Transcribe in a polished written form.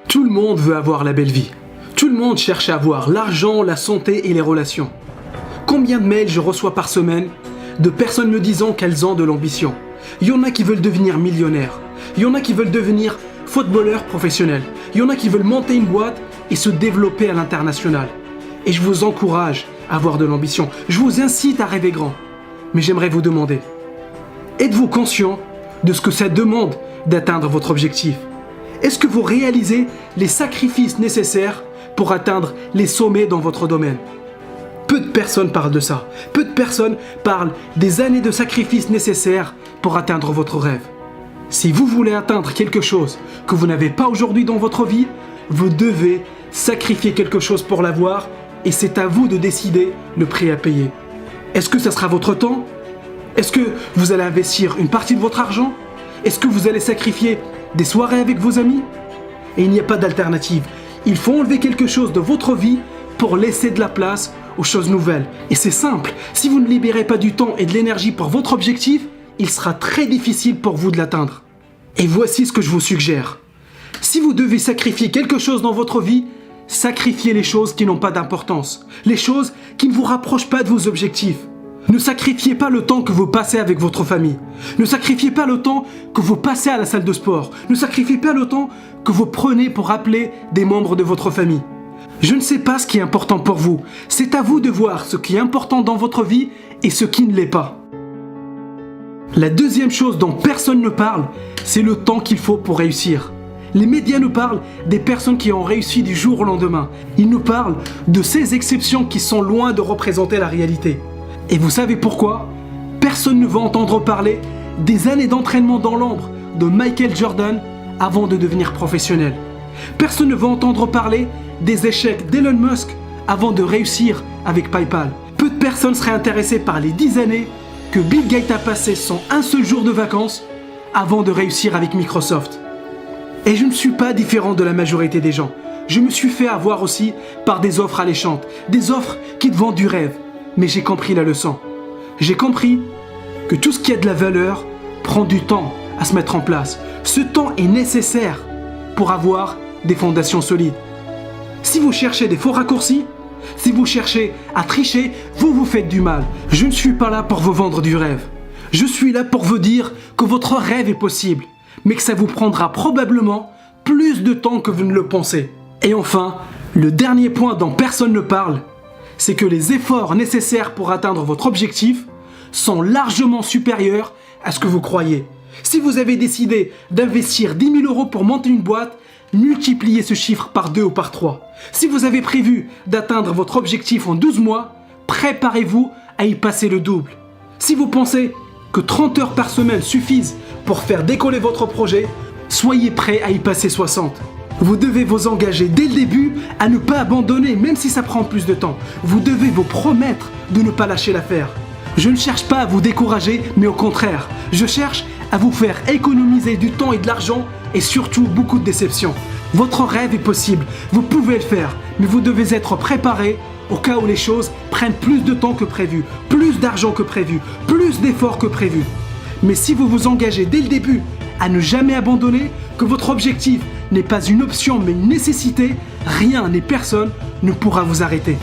Tout le monde veut avoir la belle vie. Tout le monde cherche à avoir l'argent, la santé et les relations. Combien de mails je reçois par semaine de personnes me disant qu'elles ont de l'ambition. Il y en a qui veulent devenir millionnaires. Il y en a qui veulent devenir footballeurs professionnels. Il y en a qui veulent monter une boîte et se développer à l'international. Et je vous encourage à avoir de l'ambition. Je vous incite à rêver grand. Mais j'aimerais vous demander, êtes-vous conscient de ce que ça demande d'atteindre votre objectif? Est-ce que vous réalisez les sacrifices nécessaires pour atteindre les sommets dans votre domaine? Peu de personnes parlent de ça. Peu de personnes parlent des années de sacrifices nécessaires pour atteindre votre rêve. Si vous voulez atteindre quelque chose que vous n'avez pas aujourd'hui dans votre vie, vous devez sacrifier quelque chose pour l'avoir et c'est à vous de décider le prix à payer. Est-ce que ça sera votre temps? Est-ce que vous allez investir une partie de votre argent? Est-ce que vous allez sacrifier des soirées avec vos amis? Et il n'y a pas d'alternative. Il faut enlever quelque chose de votre vie pour laisser de la place aux choses nouvelles. Et c'est simple, si vous ne libérez pas du temps et de l'énergie pour votre objectif, il sera très difficile pour vous de l'atteindre. Et voici ce que je vous suggère. Si vous devez sacrifier quelque chose dans votre vie, sacrifiez les choses qui n'ont pas d'importance, les choses qui ne vous rapprochent pas de vos objectifs. Ne sacrifiez pas le temps que vous passez avec votre famille. Ne sacrifiez pas le temps que vous passez à la salle de sport. Ne sacrifiez pas le temps que vous prenez pour appeler des membres de votre famille. Je ne sais pas ce qui est important pour vous. C'est à vous de voir ce qui est important dans votre vie et ce qui ne l'est pas. La deuxième chose dont personne ne parle, c'est le temps qu'il faut pour réussir. Les médias nous parlent des personnes qui ont réussi du jour au lendemain. Ils nous parlent de ces exceptions qui sont loin de représenter la réalité. Et vous savez pourquoi? Personne ne va entendre parler des années d'entraînement dans l'ombre de Michael Jordan avant de devenir professionnel. Personne ne va entendre parler des échecs d'Elon Musk avant de réussir avec PayPal. Peu de personnes seraient intéressées par les 10 années que Bill Gates a passé sans un seul jour de vacances avant de réussir avec Microsoft. Et je ne suis pas différent de la majorité des gens. Je me suis fait avoir aussi par des offres alléchantes, des offres qui te vendent du rêve. Mais j'ai compris la leçon. J'ai compris que tout ce qui a de la valeur prend du temps à se mettre en place. Ce temps est nécessaire pour avoir des fondations solides. Si vous cherchez des faux raccourcis, si vous cherchez à tricher, vous vous faites du mal. Je ne suis pas là pour vous vendre du rêve. Je suis là pour vous dire que votre rêve est possible, mais que ça vous prendra probablement plus de temps que vous ne le pensez. Et enfin, le dernier point dont personne ne parle, c'est que les efforts nécessaires pour atteindre votre objectif sont largement supérieurs à ce que vous croyez. Si vous avez décidé d'investir 10 000 € pour monter une boîte, multipliez ce chiffre par 2 ou par 3. Si vous avez prévu d'atteindre votre objectif en 12 mois, préparez-vous à y passer le double. Si vous pensez que 30 heures par semaine suffisent pour faire décoller votre projet, soyez prêt à y passer 60. Vous devez vous engager dès le début à ne pas abandonner, même si ça prend plus de temps. Vous devez vous promettre de ne pas lâcher l'affaire. Je ne cherche pas à vous décourager, mais au contraire, je cherche à vous faire économiser du temps et de l'argent et surtout beaucoup de déceptions. Votre rêve est possible, vous pouvez le faire, mais vous devez être préparé au cas où les choses prennent plus de temps que prévu, plus d'argent que prévu, plus d'efforts que prévu. Mais si vous vous engagez dès le début à ne jamais abandonner, que votre objectif n'est pas une option mais une nécessité, rien ni personne ne pourra vous arrêter.